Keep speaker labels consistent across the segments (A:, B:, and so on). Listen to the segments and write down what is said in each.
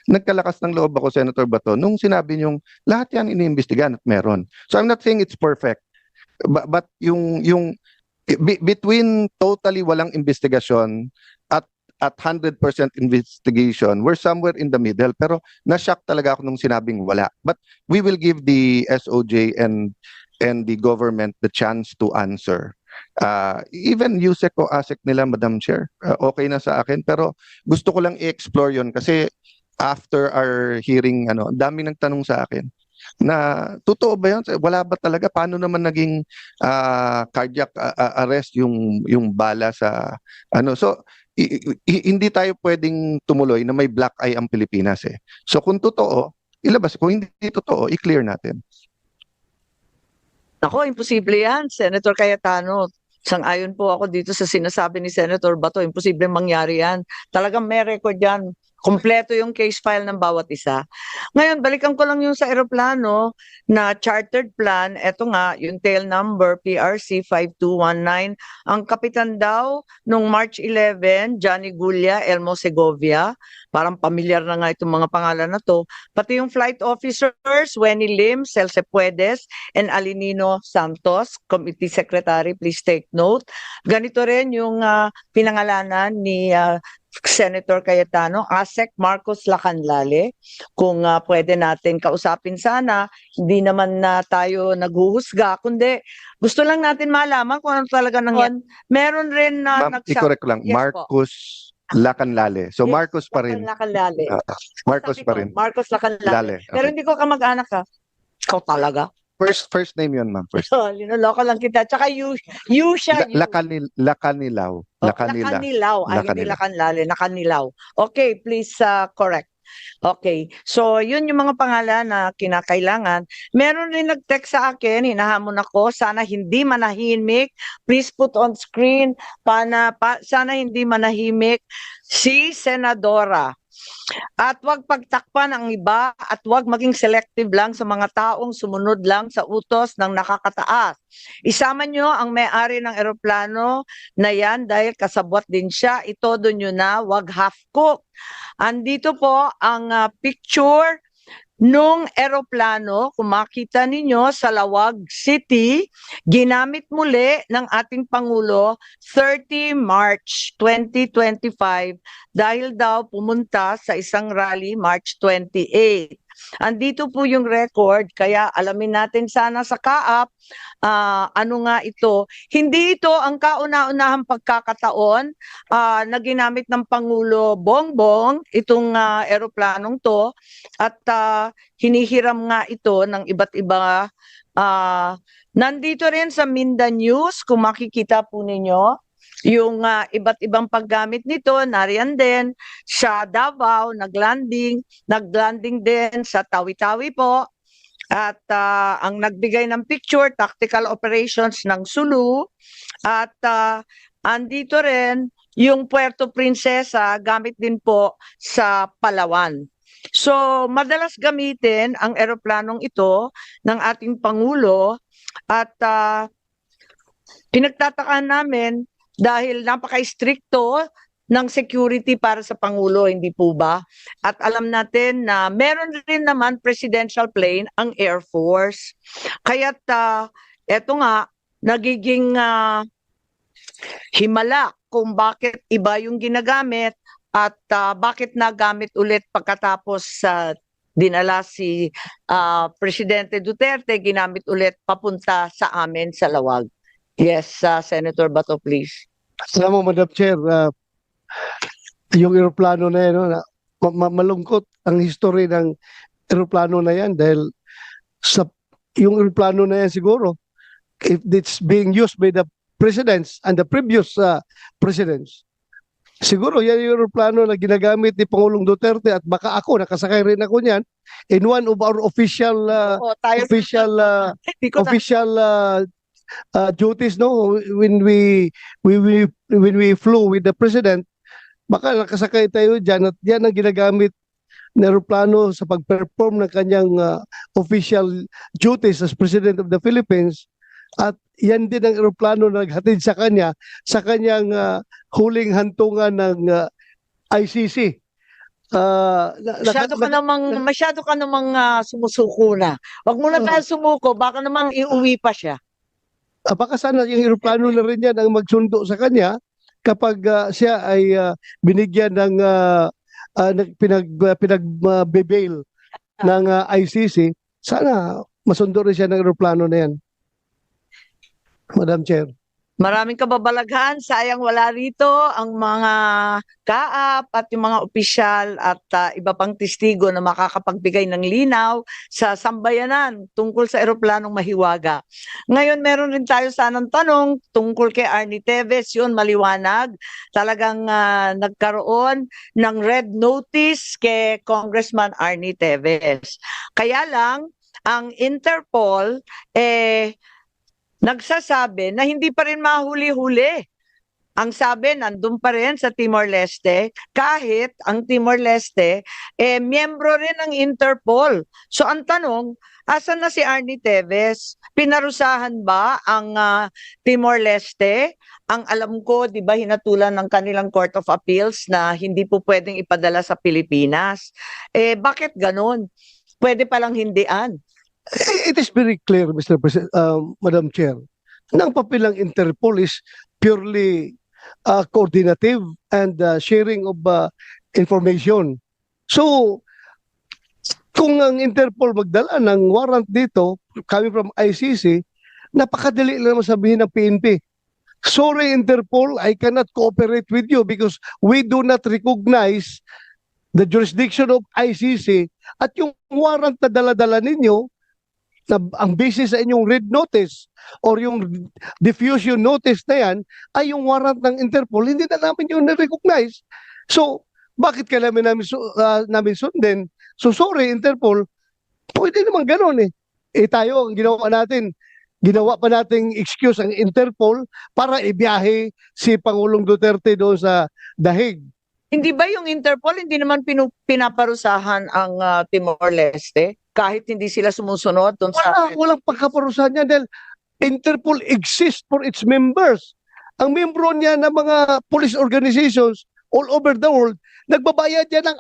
A: nagkalakas ng loob ako, Senator Bato, nung sinabi niyong lahat yan iniimbestigahan at meron. So I'm not saying it's perfect, but yung between totally walang investigasyon at 100% investigation, we're somewhere in the middle. Pero na-shock talaga ako nung sinabing wala. But we will give the SOJ and the government the chance to answer. Even USEC o ASEC nila, Madam Chair, okay na sa akin. Pero gusto ko lang i-explore yon kasi after our hearing, ang dami nagtanong sa akin na totoo ba yun? Wala ba talaga? Paano naman naging cardiac arrest yung bala sa So hindi tayo pwedeng tumuloy na may black eye ang Pilipinas eh. So kung totoo, ilabas. Kung hindi totoo, i-clear natin.
B: Ako, imposible yan, Senator Cayetano. Sang-ayon po ako dito sa sinasabi ni Senator Bato, imposible mangyari yan. Talagang may record yan. Kompleto yung case file ng bawat isa. Ngayon, balikan ko lang yung sa eroplano na chartered plan. Ito nga, yung tail number PRC 5219. Ang kapitan daw nung March 11, Johnny Gulla, Elmo Segovia. Parang pamilyar na nga itong mga pangalan na to. Pati yung flight officers, Wenny Lim, Celce Puedes, and Alinino Santos, Committee Secretary, please take note. Ganito rin yung pinangalanan ni Senator Cayetano, ASEC Marcos Lacanlale. Kung pwede natin kausapin sana, hindi naman na tayo naghuhusga, kundi gusto lang natin malaman kung ano talaga nangyari. Meron rin na
A: Ma'am, i-correct ko lang.
B: Yes po.
A: Marcos Lacanlale. So
B: Yes,
A: Marcos pa rin.
B: Lacanlale.
A: Marcos
B: Sabi
A: pa
B: ko,
A: rin.
B: Marcos Lacanlale.
A: Lale.
B: Pero
A: Okay.
B: hindi ko kamag-anak ha. Ikaw talaga.
A: First name yun, ma'am. First.
B: Linuloko lang kita. Tsaka you siya.
A: Lakanilaw.
B: Lakanilaw. Ay, hindi
A: Lakanilaw.
B: Lacanlale. Nakanilaw. Okay, please correct. Okay. So, yun yung mga pangalan na kinakailangan. Meron rin nag-text sa akin, hinahamon ako, sana hindi manahimik. Please put on screen, sana hindi manahimik si Senadora. At wag pagtakpan ang iba at wag maging selective lang sa mga taong sumunod lang sa utos ng nakakataas. Isama nyo ang may-ari ng eroplano na yan dahil kasabwat din siya. Itodo nyo na, wag half-cook. Andito po ang picture nung eroplano, kung makita ninyo sa Lawag City, ginamit muli ng ating Pangulo 30 March 2025 dahil daw pumunta sa isang rally March 28. Andito po yung record, kaya alamin natin sana sa kaap ano nga ito. Hindi ito ang kauna-unahang pagkakataon na ginamit ng Pangulo Bongbong itong eroplanong to at hinihiram nga ito ng iba't iba. Nandito rin sa Mindanews, kung makikita po ninyo, yung iba't ibang paggamit nito, nariyan din sa Davao, naglanding din sa Tawi-Tawi po. At ang nagbigay ng picture, tactical operations ng Sulu. At andito rin yung Puerto Princesa, gamit din po sa Palawan. So, madalas gamitin ang eroplanong ito ng ating Pangulo at pinagtatakaan namin dahil napaka-stricto ng security para sa Pangulo, hindi po ba? At alam natin na meron rin naman presidential plane ang Air Force. Kaya't eto nga, nagiging himala kung bakit iba yung ginagamit at bakit nagamit ulit pagkatapos dinala si Presidente Duterte, ginamit ulit papunta sa amin sa Lawag. Yes, Senator Bato, please.
C: Alam mo, Madam Chair, yung eroplano na yan, malungkot ang history ng eroplano na yan dahil yung eroplano na yan siguro, if it's being used by the presidents and the previous presidents, siguro yan yung eroplano na ginagamit ni Pangulong Duterte at baka ako, nakasakay rin ako niyan in one of our official duties, no, when we flew with the president, baka nakasakay tayo diyan at yan ang ginagamit na eroplano sa pag-perform ng kanyang official duties as President of the Philippines, at yan din ang eroplano na naghatid sa kanyang huling hantungan ng ICC.
B: Masyado ka namang sumusuko na. Wag mo na tayo sumuko, baka naman iuwi pa siya.
C: Baka sana yung eroplano na rin yan ang magsundo sa kanya kapag siya ay binigyan ng pinag-bail ng ICC. Sana masundo rin siya ng eroplano na yan. Madam Chair.
B: Maraming kababalaghan, sayang wala rito ang mga kaap at yung mga opisyal at iba pang testigo na makakapagbigay ng linaw sa sambayanan tungkol sa eroplanong Mahiwaga. Ngayon meron rin tayo sanang tanong tungkol kay Arnie Teves, yun maliwanag. Talagang nagkaroon ng red notice kay Congressman Arnie Teves. Kaya lang, ang Interpol nagsasabi na hindi pa rin mahuli-huli. Ang sabi, nandun pa rin sa Timor-Leste, kahit ang Timor-Leste, miyembro rin ng Interpol. So ang tanong, asan na si Arnie Teves? Pinarusahan ba ang Timor-Leste? Ang alam ko, di ba, hinatulan ng kanilang Court of Appeals na hindi po pwedeng ipadala sa Pilipinas. Bakit ganun? Pwede palang hindian.
C: It is very clear, Mr. President, Madam Chair, na ang papel ng Interpol is purely coordinative and sharing of information. So, kung ang Interpol magdala ng warrant dito, coming from ICC, napakadali lang sabihin ng PNP. Sorry, Interpol, I cannot cooperate with you because we do not recognize the jurisdiction of ICC at yung warrant na dala-dala ninyo na ang basis sa inyong red notice or yung diffusion notice na yan ay yung warrant ng Interpol, hindi na namin yun na-recognize. So, bakit kailangan namin sundin? So, sorry, Interpol, pwede naman ganun eh. Tayo, ang ginawa pa nating excuse ang Interpol para ibiyahe si Pangulong Duterte doon sa Dahig.
B: Hindi ba yung Interpol, hindi naman pinaparusahan ang Timor-Leste? Kahit hindi sila sumusunod doon sa...
C: Walang pagkaparusahan niya dahil Interpol exists for its members. Ang membro niya ng mga police organizations all over the world, nagbabayad yan ng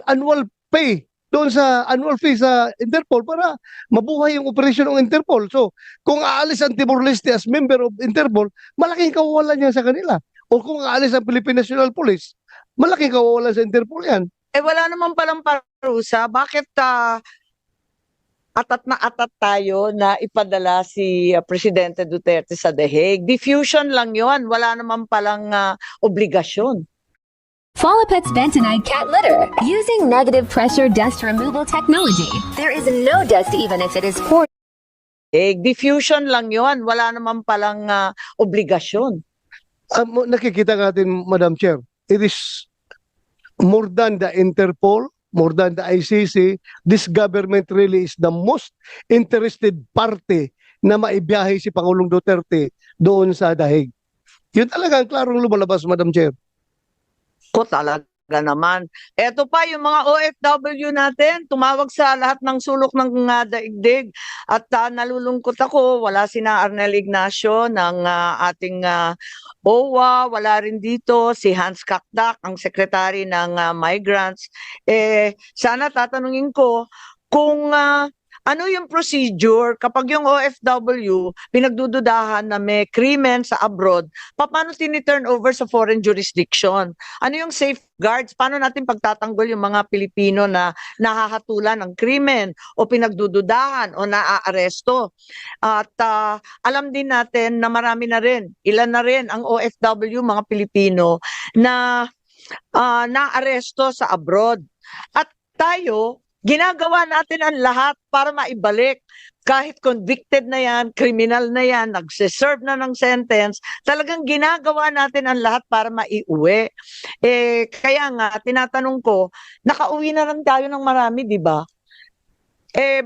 C: annual pay doon sa annual fee sa Interpol para mabuhay yung operasyon ng Interpol. So, kung aalis ang Timor-Leste as member of Interpol, malaking kawawalan niya sa kanila. O kung aalis ang Philippine National Police, malaking kawawalan sa Interpol yan.
B: Wala naman palang parusa. Bakit atat na atat tayo na ipadala si Presidente Duterte sa The Hague? Diffusion lang yon, wala naman palang obligasyon.
D: Follow Pet's bentonite cat litter using negative pressure dust removal technology. There is no dust even if it is poured.
B: Diffusion lang yon, wala naman palang obligasyon.
C: Nakikita natin, Madam Chair, it is more than the Interpol, more than the ICC, this government really is the most interested party na maibiyahe si Pangulong Duterte doon sa Dahig. Yun talaga ang klarong lumalabas, Madam Chair.
B: Ko talaga naman. Eto pa yung mga OFW natin, tumawag sa lahat ng sulok ng daigdig at nalulungkot ako, wala sina Arnel Ignacio ng ating OWA, wala rin dito si Hans Kakdak, ang secretary ng Migrants. Sana tatanungin ko kung ano yung procedure kapag yung OFW pinagdududahan na may krimen sa abroad, paano tini-turn over sa foreign jurisdiction? Ano yung safeguards? Paano natin pagtatanggol yung mga Pilipino na nahahatulan ng krimen o pinagdududahan o naaaresto? At alam din natin na marami na rin, ilan na rin ang OFW, mga Pilipino na naaresto sa abroad. At tayo, ginagawa natin ang lahat para maibalik. Kahit convicted na yan, criminal na yan, nagsiserve na ng sentence, talagang ginagawa natin ang lahat para maiuwi. Kaya nga, tinatanong ko, nakauwi na lang tayo ng marami, di ba?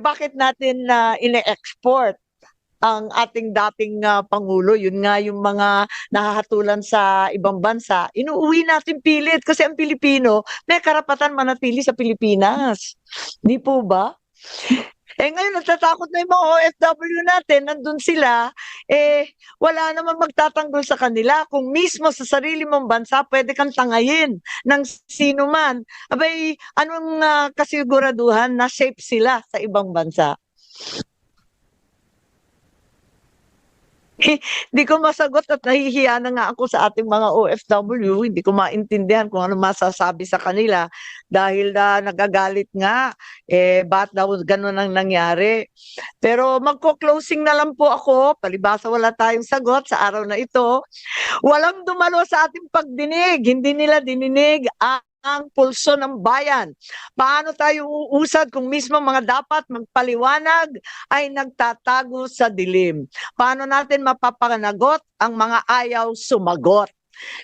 B: Bakit natin ine-export ang ating dating Pangulo? Yun nga yung mga nahahatulan sa ibang bansa, inuuwi natin pilit kasi ang Pilipino may karapatan manatili sa Pilipinas. Di po ba? Ngayon, natatakot na yung mga OFW natin, nandun sila, wala naman magtatanggol sa kanila. Kung mismo sa sarili mong bansa, pwede kang tangayin ng sino man. Abay, anong kasiguraduhan na safe sila sa ibang bansa? Hindi ko masagot at nahihiya na nga ako sa ating mga OFW. Hindi ko maintindihan kung ano masasabi sa kanila dahil nagagalit nga, ba't daw ganun ang nangyari. Pero magko-closing na lang po ako, palibasa wala tayong sagot sa araw na ito. Walang dumalo sa ating pagdinig, hindi nila dininig ang pulso ng bayan. Paano tayo uusad kung mismo mga dapat magpaliwanag ay nagtatago sa dilim? Paano natin mapapanagot ang mga ayaw sumagot?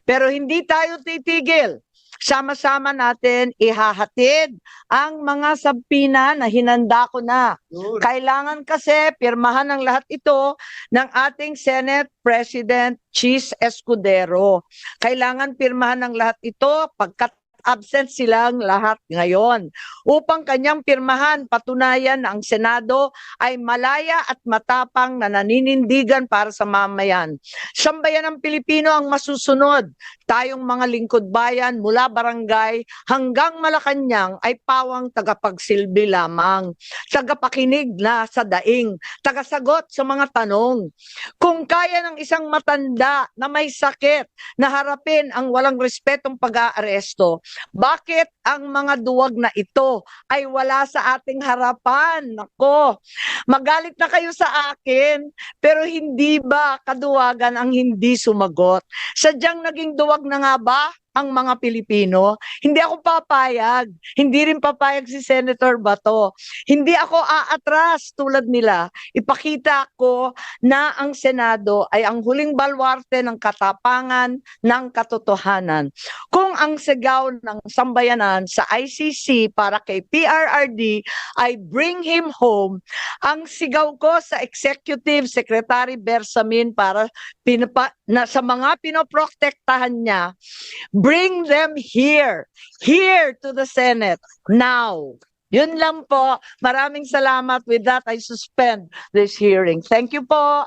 B: Pero hindi tayo titigil. Sama-sama natin ihahatid ang mga sabpina na hinanda ko na. Kailangan kasi pirmahan ng lahat ito ng ating Senate President Chis Escudero. Kailangan pirmahan ng lahat ito pagkat absent silang lahat ngayon. Upang kanyang pirmahan, patunayan na ang Senado ay malaya at matapang na naninindigan para sa mamayan. Sambayan ng Pilipino ang masusunod. Tayong mga lingkod bayan mula barangay hanggang Malacanang ay pawang tagapagsilbi lamang. Tagapakinig na sa daing. Tagasagot sa mga tanong. Kung kaya ng isang matanda na may sakit na harapin ang walang respetong pag-aaresto, bakit ang mga duwag na ito ay wala sa ating harapan? Nako, magalit na kayo sa akin, pero hindi ba kaduwagan ang hindi sumagot? Sadyang naging duwag na nga ba ang mga Pilipino? Hindi ako papayag. Hindi rin papayag si Senator Bato. Hindi ako aatras tulad nila. Ipakita ko na ang Senado ay ang huling balwarte ng katapangan, ng katotohanan. Kung ang sigaw ng sambayanan sa ICC para kay PRRD ay bring him home, ang sigaw ko sa Executive Secretary Bersamin para sa mga pinoprotektahan niya, bring them here to the Senate, now. Yun lang po. Maraming salamat. With that, I suspend this hearing. Thank you po.